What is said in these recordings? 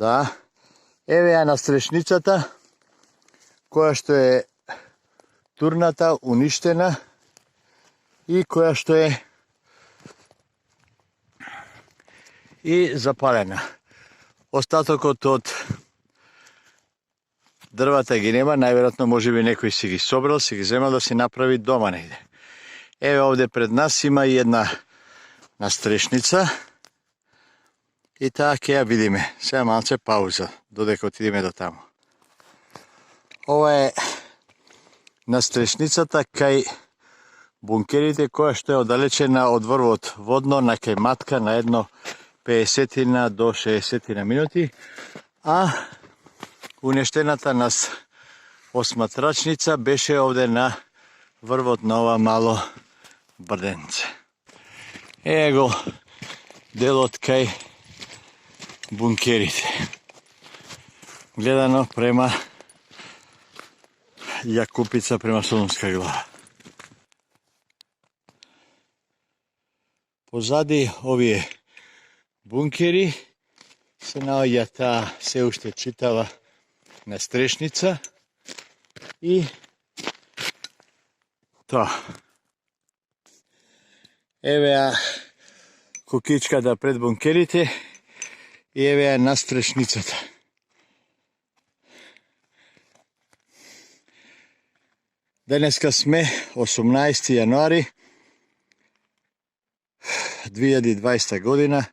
Да. Еве ја настрešницата, која што е турната, уништена и која што е и запалена. Остатокот од дрвата ги нема, најверојатно можеби некој си ги собрал, си ги земал да си направи дома негде. Еве овде пред нас има и една настрешница и таа ќе ја видиме. Сега малце пауза, додека отидеме до таму. Ова е настрешницата кај бункерите, која што е оддалечена од врвот водно на кај матка на едно 50 до 60 минути, а унештената нас осматрачница беше овде на врвот на ова мало брденце. Е го делот кај бункерите. Гледано према Јакупица, према Солунска глава. Позади овие бункери се наоѓа таа се уште читава настрешница и тоа. Еве ја кукичката пред бункерите и еве ја настрешницата. Денеска сме 18 јануари 2020 година,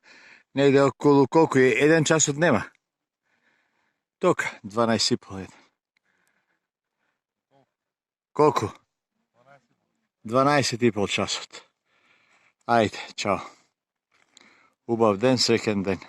негде околу колку е? 1 часот нема? Тока, 12:30. Колку? 12:30 часот. Ајде, чао. Убав ден, среќен ден.